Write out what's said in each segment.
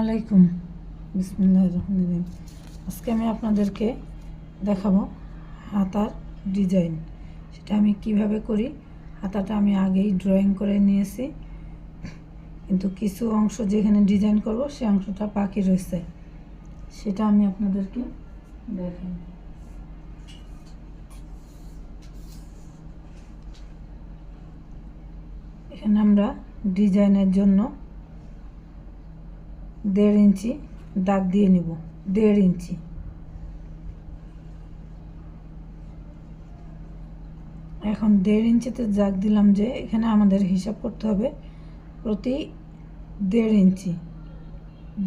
আলাইকুম। বিসমিল্লাহির রহমানির রহিম। আজকে আমি আপনাদেরকে দেখাবো হাতার ডিজাইন। সেটা আমি কিভাবে করি। হাতাটা আমি আগেই ড্রয়িং করে নিয়েছি, কিন্তু কিছু অংশ যেখানে ডিজাইন করব সে অংশটা বাকি রয়েছে, সেটা আমি আপনাদেরকে দেখাই। এখানে আমরা ডিজাইনের জন্য 1.5 ইঞ্চি দাগ দিয়ে নিব। 1.5 ইঞ্চি। এখন 1.5 ইঞ্চিতে দাগ দিলাম, যে এখানে আমাদের হিসাব করতে হবে প্রতি 1.5 ইঞ্চি।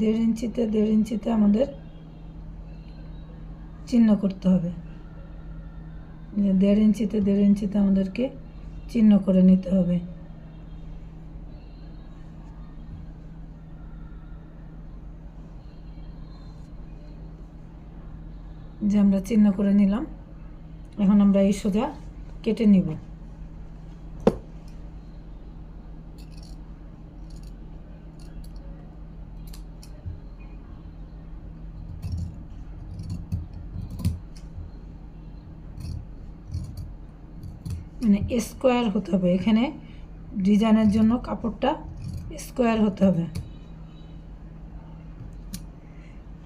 1.5 ইঞ্চিতে আমাদের চিহ্ন করতে হবে। 1.5 ইঞ্চিতে আমাদেরকে চিহ্ন করে নিতে হবে। যে আমরা চিহ্ন করে নিলাম, এখন আমরা এই সোজা কেটে নিব। মানে স্কোয়ার হতে হবে, এখানে ডিজাইনের জন্য কাপড়টা স্কোয়ার হতে হবে।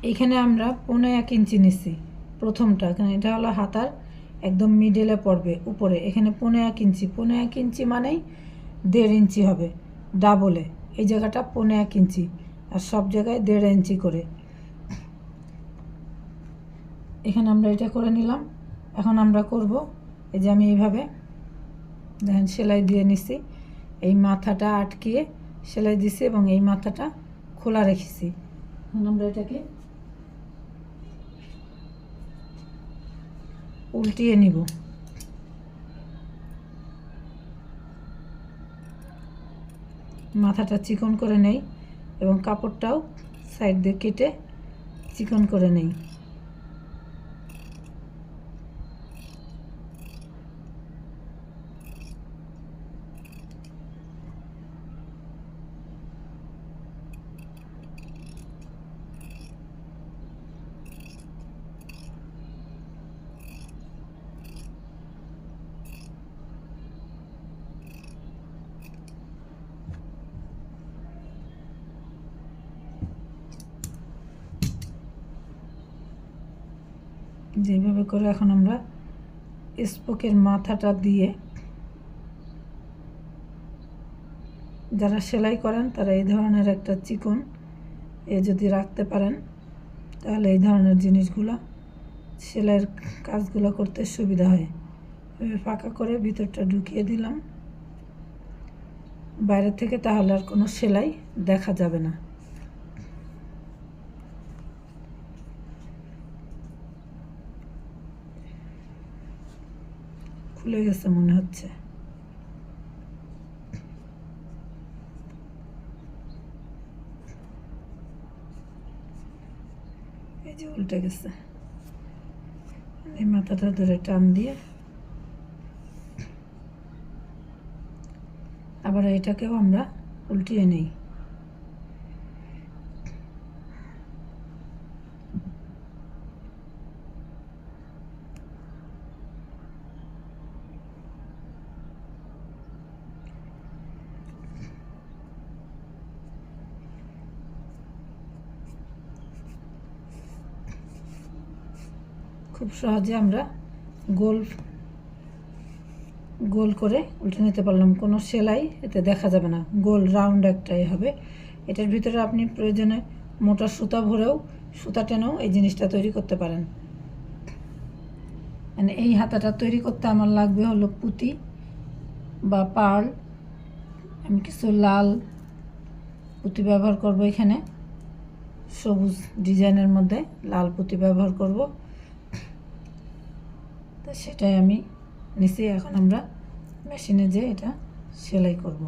এখানে আমরা 1.5 ইঞ্চি নিছি প্রথমটা, এখানে এটা হলো হাতার একদম মিডলে পড়বে উপরে। এখানে 1.5 ইঞ্চি। 1.5 ইঞ্চি মানেই 1.5 ইঞ্চি হবে ডাবলে। এই জায়গাটা 1.5 ইঞ্চি, আর সব জায়গায় 1.5 ইঞ্চি করে। এখানে আমরা এটা করে নিলাম। এখন আমরা করব, এই যে আমি এইভাবে দেখেন সেলাই দিয়ে নিছি, এই মাথাটা আটকিয়ে সেলাই দিছি এবং এই মাথাটা খোলা রেখেছি। এখন আমরা এটাকে উল্টিয়ে নিব। মাথাটা চিকন করে নেই এবং কাপড়টাও সাইড দিয়ে কেটে চিকন করে নেই। যেভাবে করে এখন আমরা স্পোকের মাথাটা দিয়ে, যারা সেলাই করেন তারা এই ধরনের একটা চিকন যদি রাখতে পারেন, তাহলে এই ধরনের জিনিসগুলো সেলাইয়ের কাজগুলো করতে সুবিধা হয়। ফাঁকা করে ভিতরটা ঢুকিয়ে দিলাম বাইরে থেকে, তাহলে আর কোনো সেলাই দেখা যাবে না। খুলে গেছে মনে হচ্ছে। এই যে উল্টে গেছে। এই মাথাটা ধরে টান দিয়ে আবার এটাকেও আমরা উল্টিয়ে নেই। খুব সহজে আমরা গোল গোল করে উল্টে নিতে পারলাম। কোনো সেলাই এতে দেখা যাবে না, গোল রাউন্ড একটাই হবে। এটার ভিতরে আপনি প্রয়োজনে মোটা সুতা ভরেও, সুতা টেনেও এই জিনিসটা তৈরি করতে পারেন। মানে এই হাতাটা তৈরি করতে আমার লাগবে হলো পুঁতি বা পার্ল। আমি কিছু লাল পুঁতি ব্যবহার করব, এখানে সবুজ ডিজাইনের মধ্যে লাল পুঁতি ব্যবহার করব, তো সেটাই আমি নিচে। এখন আমরা মেশিনে যে এটা সেলাই করব।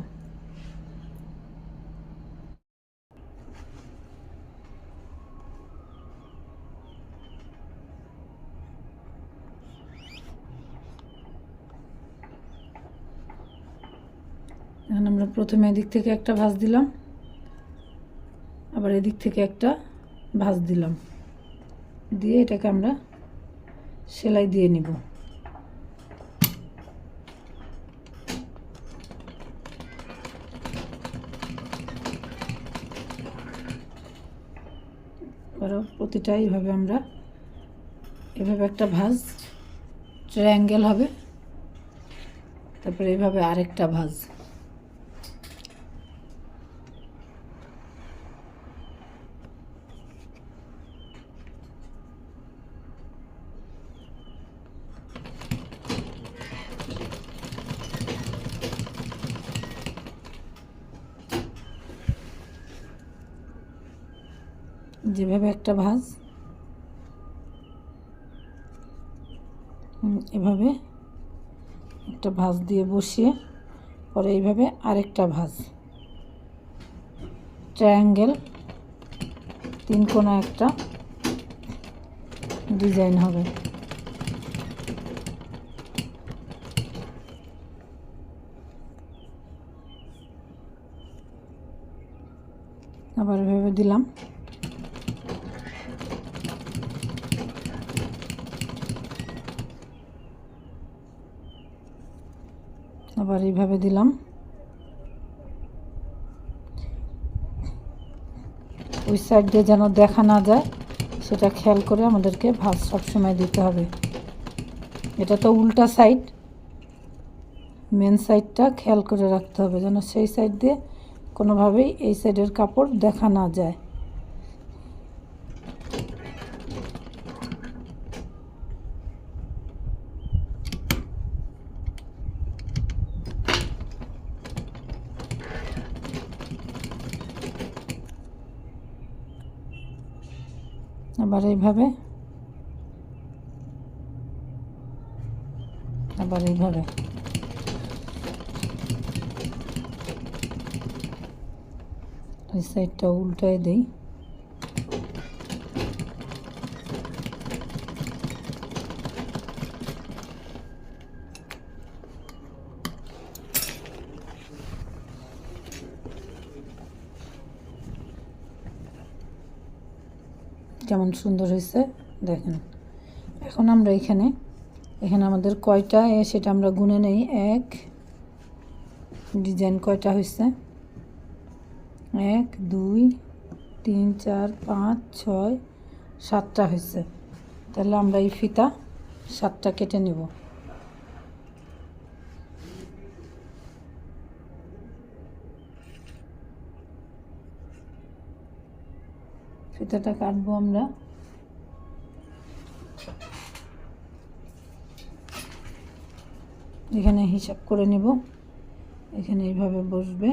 এখন আমরা প্রথমে এদিক থেকে একটা ভাঁজ দিলাম, আবার আবার এদিক থেকে একটা ভাঁজ দিলাম, দিয়ে এটাকে আমরা সেলাই দিয়ে নিব। প্রতিটা এইভাবে আমরা এভাবে একটা ভাঁজ, ট্রায়াঙ্গেল হবে, তারপরে এইভাবে আরেকটা ভাঁজ। যেভাবে একটা ভাঁজ, এভাবে একটা ভাঁজ দিয়ে বসিয়ে পরে এইভাবে আরেকটা ভাঁজ, ট্রায়াঙ্গেল 3 কোণা একটা ডিজাইন হবে। আবার এভাবে দিলাম, আবার এইভাবে দিলাম। ওই সাইড দিয়ে যেন দেখা না যায় সেটা খেয়াল করে আমাদেরকে ভাঁজ সবসময় দিতে হবে। এটা তো উল্টা সাইড, মেন সাইডটা খেয়াল করে রাখতে হবে যেন সেই সাইড দিয়ে কোনোভাবেই এই সাইডের কাপড় দেখা না যায়। আবার এইভাবে, আবার এইভাবে। ওই সাইডটা উল্টায় দেই। কেমন সুন্দর হয়েছে দেখেন। এখন আমরা এখানে আমাদের কয়টা সেটা আমরা গুনে নেই। এক ডিজাইন কয়টা হয়েছে, 1 2 3 4 5 6 7টা হয়েছে। তাহলে আমরা এই ফিতা 7টা কেটে নেব। ফিতাটা কাটবো আমরা এখানে হিসাব করে নেব। এখানে এইভাবে বসবে,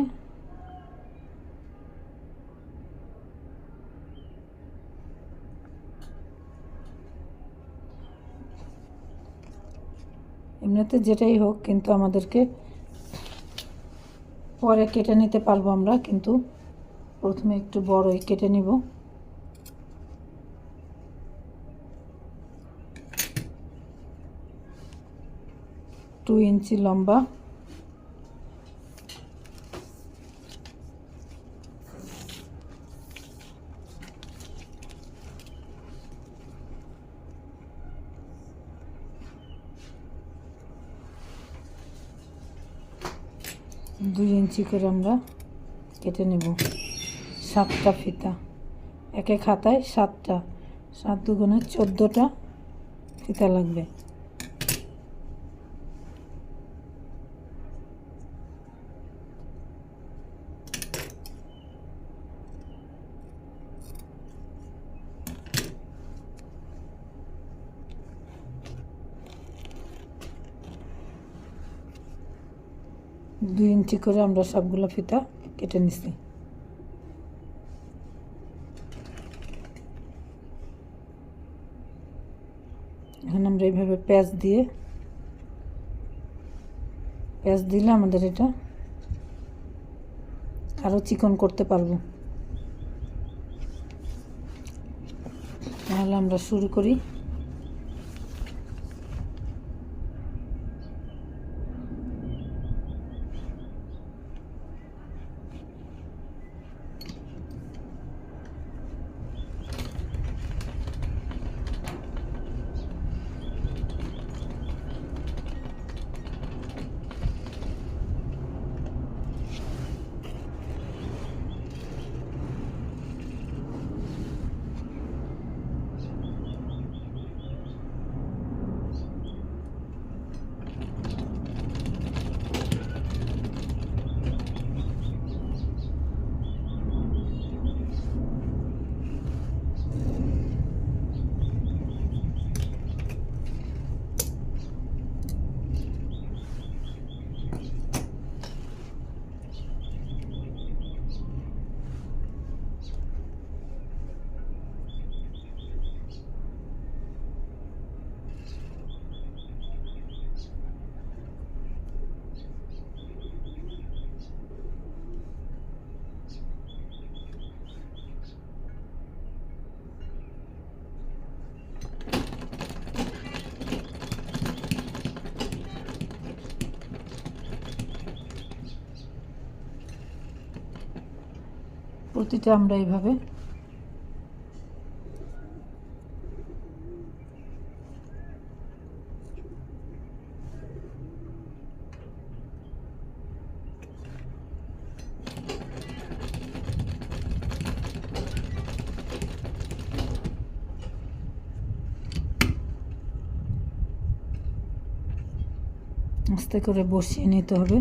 এমনিতে যেটাই হোক কিন্তু আমাদেরকে পরে কেটে নিতে পারবো আমরা, কিন্তু প্রথমে একটু বড়ই কেটে নিব। 2 ইঞ্চি লম্বা, দুই ইঞ্চি করে আমরা কেটে নেব। 7টা ফিতা, একে খাতায় 7টা, 7 দুগুণে 14টা ফিতা লাগবে। দুই ইঞ্চি করে আমরা সবগুলো ফিতা কেটে নিছি। এখন আমরা এইভাবে প্যাচ দিলে আমাদের এটা আরো চিকন করতে পারবো। তাহলে আমরা শুরু করি। প্রতিটা আমরা এইভাবে আস্তে করে বসিয়ে নিতে হবে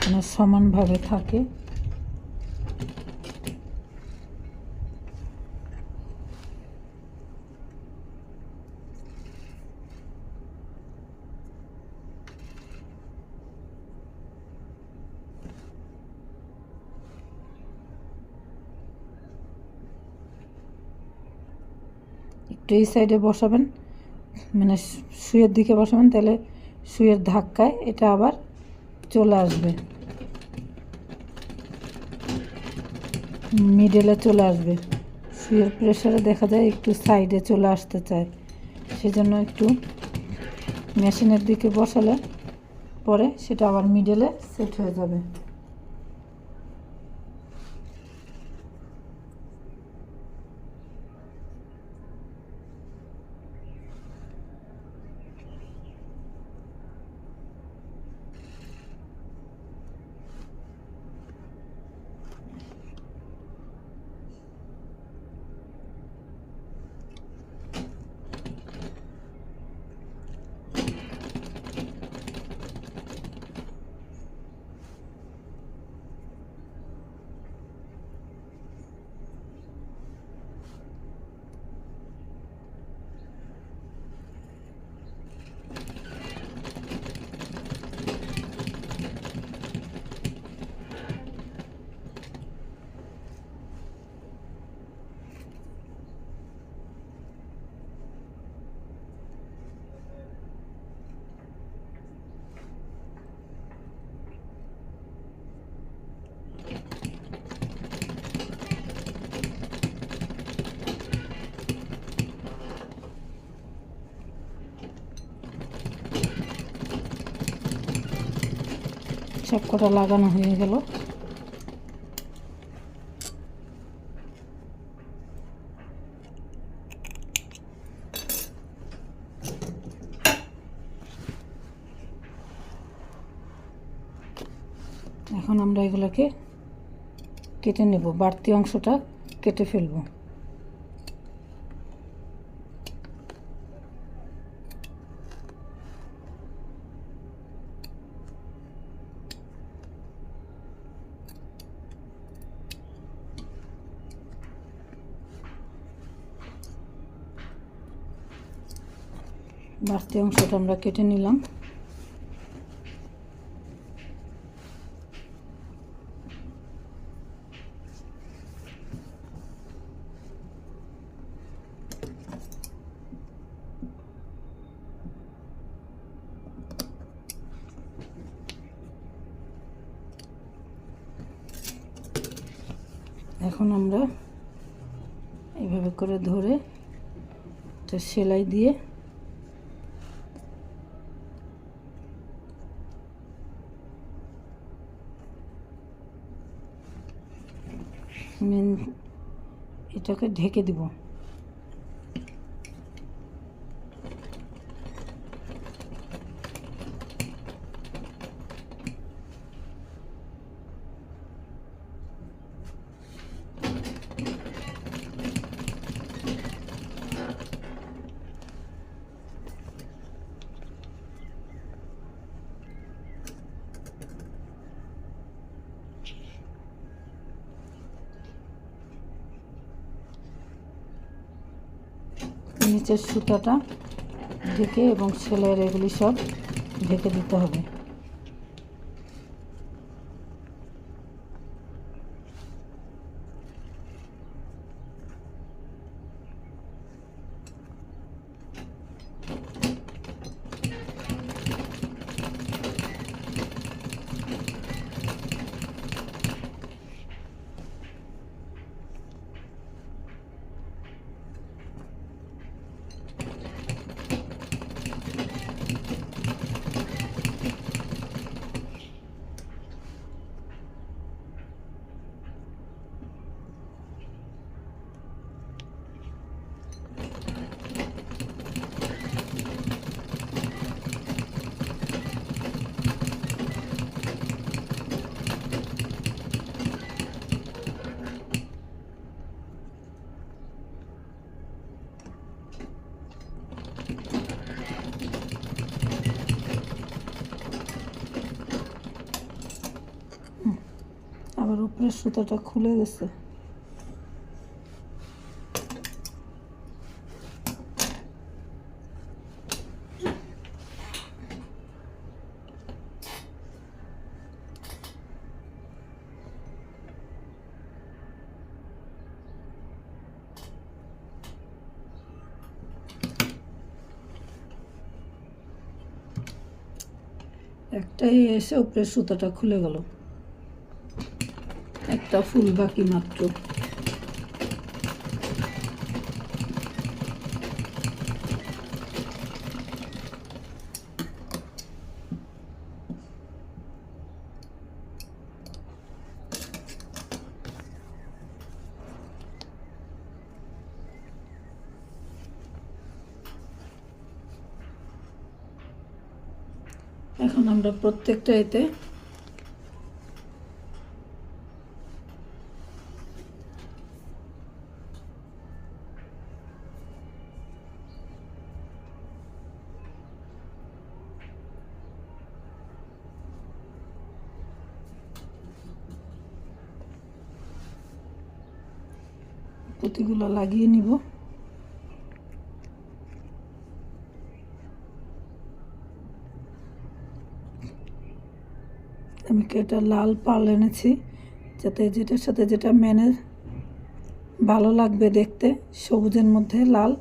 যেন সমানভাবে থাকে। একটু এই সাইডে বসাবেন, মানে সুইয়ের দিকে বসাবেন, তাহলে সুইয়ের ধাক্কায় এটা আবার চলে আসবে, মিডলে চলে আসবে। সুইয়ের প্রেসারে দেখা যায় একটু সাইডে চলে আসতে চায়, সেজন্য একটু মেশিনের দিকে বসালে পরে সেটা আবার মিডলে সেট হয়ে যাবে। সব কটা লাগানো হয়ে গেল। এখন আমরা এগুলোকে কেটে নেব, বাড়তি অংশটা কেটে ফেলব। বাড়তি অংশটা আমরা কেটে নিলাম। এখন আমরা এইভাবে করে ধরে একটা সেলাই দিয়ে এটাকে ঢেকে দিব। নিচের সুতাটা ঢেকে এবং সেলাইয়ের এগুলি সব ঢেকে দিতে হবে। আবার উপরের সুতাটা খুলে গেছে। একটাই এসে উপরের সুতাটা খুলে গেল, একটা ফুল বাকি মাত্র। এখন আমরা প্রত্যেকটা এতে পুঁতিগুলো লাগিয়ে নিব। আমি একটা লাল পাল এনেছি, যাতে যেটার সাথে যেটা মেনে ভালো লাগবে দেখতে। সবুজের মধ্যে লাল।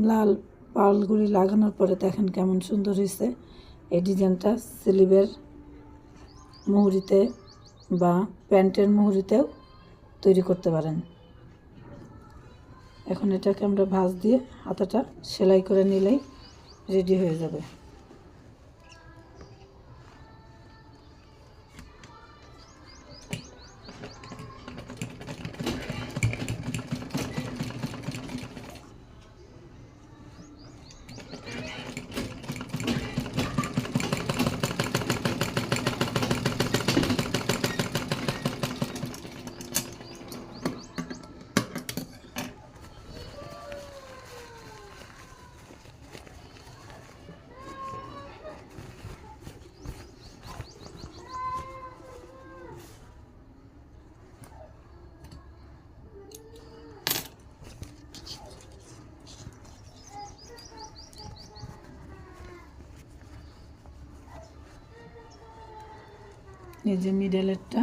লাল পালগুলি লাগানোর পরে দেখেন কেমন সুন্দর হয়েছে। এই ডিজাইনটা স্লিভের মুহুরিতে বা প্যান্টের মুহুরিতেও তৈরি করতে পারেন। এখন এটাকে আমরা ভাঁজ দিয়ে হাতাটা সেলাই করে নিলেই রেডি হয়ে যাবে। এই যে মিডলেরটা,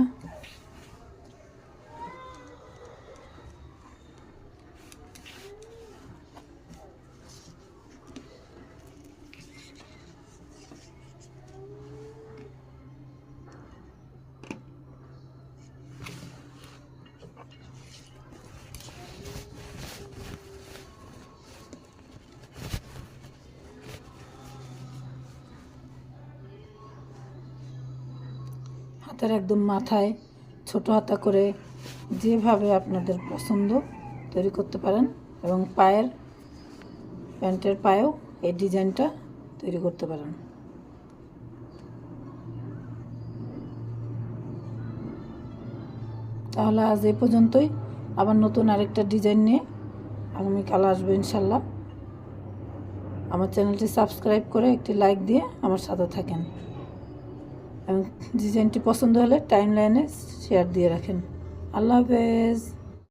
হাতের একদম মাথায় ছোট হাতা করে যেভাবে আপনাদের পছন্দ তৈরি করতে পারেন, এবং প্যান্টের পায়েও এই ডিজাইনটা তৈরি করতে পারেন। তাহলে আজ এই পর্যন্তই। আবার নতুন আরেকটা ডিজাইন নিয়ে আগামীকাল আসবো ইনশাল্লাহ। আমার চ্যানেলটি সাবস্ক্রাইব করে একটি লাইক দিয়ে আমার সাথে থাকেন, এবং ডিজাইনটি পছন্দ হলে টাইমলাইনে শেয়ার দিয়ে রাখেন। আল্লাহ হাফেজ।